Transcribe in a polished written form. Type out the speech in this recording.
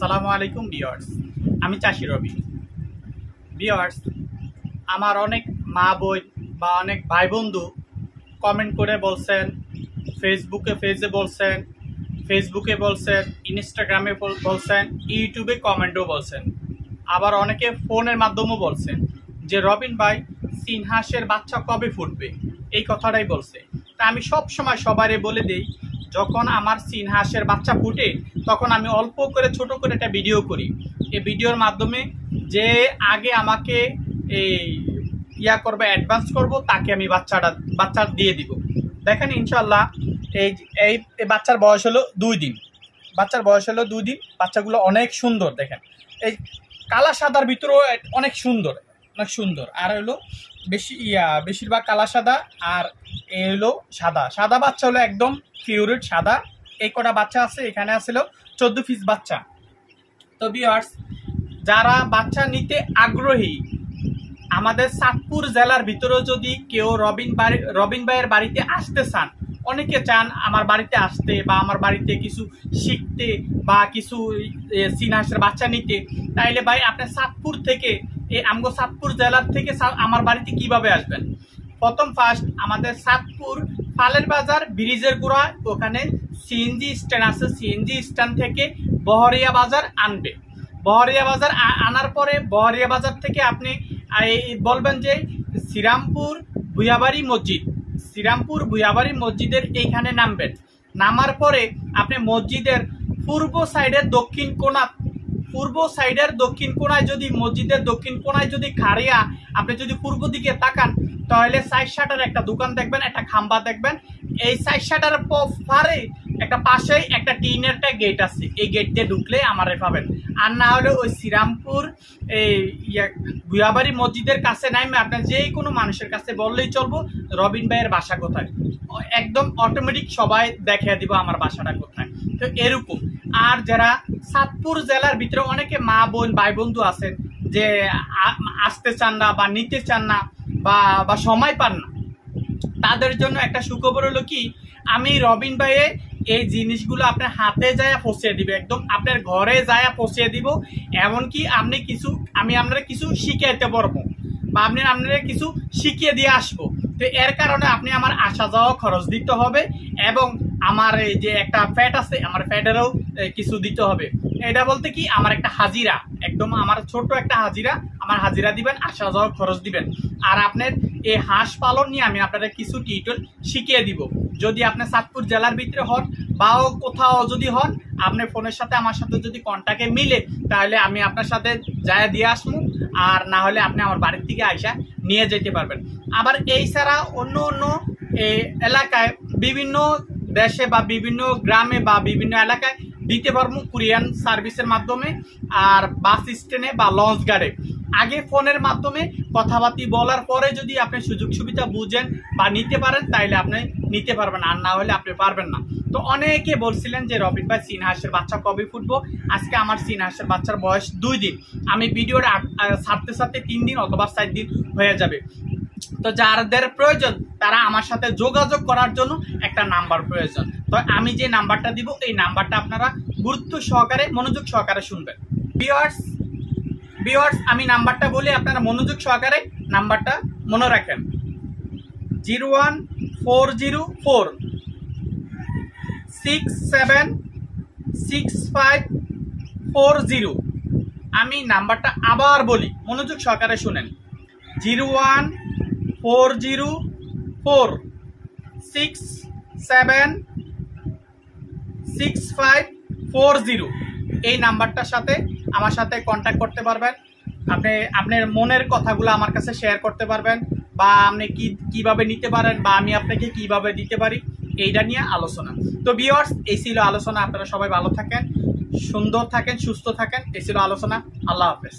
আসসালামু আলাইকুম ভিউয়ার্স, আমি চাষি রবি। ভিউয়ার্স, আমার অনেক মা বোন বা অনেক ভাই বন্ধু কমেন্ট করে বলছেন, পেজে বলছেন, ইনস্টাগ্রামে বলছেন, ইউটিউবে কমেন্টও বলছেন, আবার অনেকে ফোনের মাধ্যমেও বলছেন যে রবিন ভাই চীন হাঁসের বাচ্চা কবে ফুটবে, এই কথাটাই বলছে। তা আমি সব সময় সবারই বলে দিই, যখন আমার চীন হাঁসের বাচ্চা ফুটে তখন আমি অল্প করে ছোট করে একটা ভিডিও করি। এই ভিডিওর মাধ্যমে যে আগে আমাকে এই করবে, অ্যাডভান্স করব, তাকে আমি বাচ্চা দিয়ে দিব। দেখেন ইনশাল্লাহ এই বাচ্চার বয়স হলো 2 দিন। বাচ্চাগুলো অনেক সুন্দর। দেখেন এই কালা সাদার ভিতরেও অনেক সুন্দর। আর হলো বেশিরভাগ কালা সাদা, আর এই হলো সাদা বাচ্চা হলো একদম পিওরেট সাদা। এই কটা বাচ্চা আছে, এখানে আসলে 14 পিস বাচ্চা। তো ভিউয়ার্স, যারা বাচ্চা নিতে আগ্রহী, আমাদের চাঁদপুর জেলার ভিতরেও যদি কেউ রবিন ভাইয়ের বাড়িতে আসতে চান, অনেকে চান আমার বাড়িতে আসতে বা আমার বাড়িতে কিছু শিখতে বা কিছু চীন হাঁসের বাচ্চা নিতে, তাইলে ভাই আপনি চাঁদপুর থেকে চাঁদপুর জেলার থেকে আমার বাড়িতে কিভাবে আসবেন? ফার্স্ট আমাদের চাঁদপুর ফালের বাজার ব্রিজের গোড়া, ওখানে সিএনজি স্ট্যান্ড আছে। সিএনজি স্ট্যান্ড থেকে বহরিয়া বাজার আনবে। বহরিয়া বাজার আনার পরে বহরিয়া বাজার থেকে আপনি বলবেন যে শ্রীরামপুর ভুয়াবাড়ি মসজিদের এইখানে নামবেন। নামার পরে আপনি মসজিদের পূর্ব সাইডের দক্ষিণ কোণায় যদি মসজিদের দক্ষিণ কোণায় যদি খাড়িয়া আপনি যদি পূর্ব দিকে তাকান, তাহলে 4 শাটার একটা দোকান দেখবেন, একটা খাম্বা দেখবেন। এই 4 শাটার পারে একটা পাশেই একটা টিনের একটা গেট আছে। এই গেট দিয়ে ঢুকলে আমারে পাবেন। আর না হলে ওই শ্রীরামপুর ভুয়াবাড়ি মসজিদের কাছে নামে আপনার যে কোনো মানুষের কাছে বললেই চলবো রবিন ভাইয়ের বাসা কোথায়, একদম অটোমেটিক সবাই দেখিয়ে দিব আমার বাসাটা কোথায়। তো এরকম। আর যারা চাঁদপুর জেলার ভিতরে অনেকে মা বোন ভাই বন্ধু আছেন যে আসতে চান না বা নিতে চান না বা সময় পান না, তাদের জন্য একটা সুখবর হলো কি, আমি রবিন ভাইয়ে এই জিনিসগুলো আপনার হাতে যায় পৌঁছে দিবে, একদম আপনার ঘরে যায় পৌঁছে দিব। এমনকি আমি আপনারা কিছু শিখাইতে পারবো বা আপনারা কিছু শিখিয়ে দিয়ে আসবো। তো এর কারণে আপনি আমার আসা যাওয়া খরচ দিতে হবে, এবং আমার এই যে একটা ফ্যাট আছে, আমার ফ্যাটেরও কিছু দিতে হবে। এটা বলতে কি, আমার একটা হাজিরা, একদম আমার ছোট একটা হাজিরা, আমার হাজিরা দিবেন, আসা যাওয়া খরচ দিবেন। আর আপনার এই হাঁস পালন নিয়ে আমি আপনাদের কিছু টিউটোরিয়াল শিখিয়ে দিব। যদি আপনি চাঁদপুর জেলার ভিতরে হন বা কোথাও যদি হন, আপনার ফোনের সাথে আমার সাথে যদি কন্ট্যাক্টে মিলে, তাহলে আমি আপনার সাথে যায় দিয়ে আসবো। আর না হলে আপনি আমার বাড়ির থেকে আইসা নিয়ে যেতে পারবেন। আবার এই ছাড়া অন্য এলাকায়, বিভিন্ন দেশে বা বিভিন্ন গ্রামে বা বিভিন্ন এলাকায় দিতে পারবো কুরিয়ান সার্ভিসের মাধ্যমে, আর বাস স্ট্যান্ডে বা লঞ্চ গার্ডে। আগে ফোনের মাধ্যমে কথাবার্তা বলার পরে যদি আপনি সুযোগ সুবিধা বুঝেন বা নিতে পারেন, তাইলে আপনি নিতে পারবেন, আর না হলে আপনি পারবেন না। তো অনেকে বলছিলেন যে রবিন ভাই চীন হাঁসের বাচ্চা কবে ফুটবো? আজকে আমার চীন হাঁসের বাচ্চার বয়স 2 দিন। আমি ভিডিওটা ছাড়তে 3 দিন অথবা 4 দিন হয়ে যাবে। তো যাদের প্রয়োজন তারা আমার সাথে যোগাযোগ করার জন্য একটা নাম্বার প্রয়োজন। তো আমি যে নাম্বারটা দিব, এই নাম্বারটা আপনারা গুরুত্ব সহকারে, মনোযোগ সহকারে শুনবেন। ভিউয়ার্স, আমি নাম্বারটা বলি, আপনারা মনোযোগ সহকারে নাম্বারটা মনে রাখেন। 01404 676540। আমি নাম্বারটা আবার বলি, মনোযোগ সহকারে শুনেন। 01404 676540। এই নাম্বারটার সাথে আমার সাথে কন্ট্যাক্ট করতে পারবেন। আপনি আপনার মনের কথাগুলো আমার কাছে শেয়ার করতে পারবেন, বা আপনি কিভাবে নিতে পারেন বা আমি আপনাকে কিভাবে দিতে পারি, এইটা নিয়ে আলোচনা। তো ভিউয়ার্স, এই ছিল আলোচনা। আপনারা সবাই ভালো থাকেন, সুন্দর থাকেন, সুস্থ থাকেন। এই ছিল আলোচনা। আল্লাহ হাফেজ।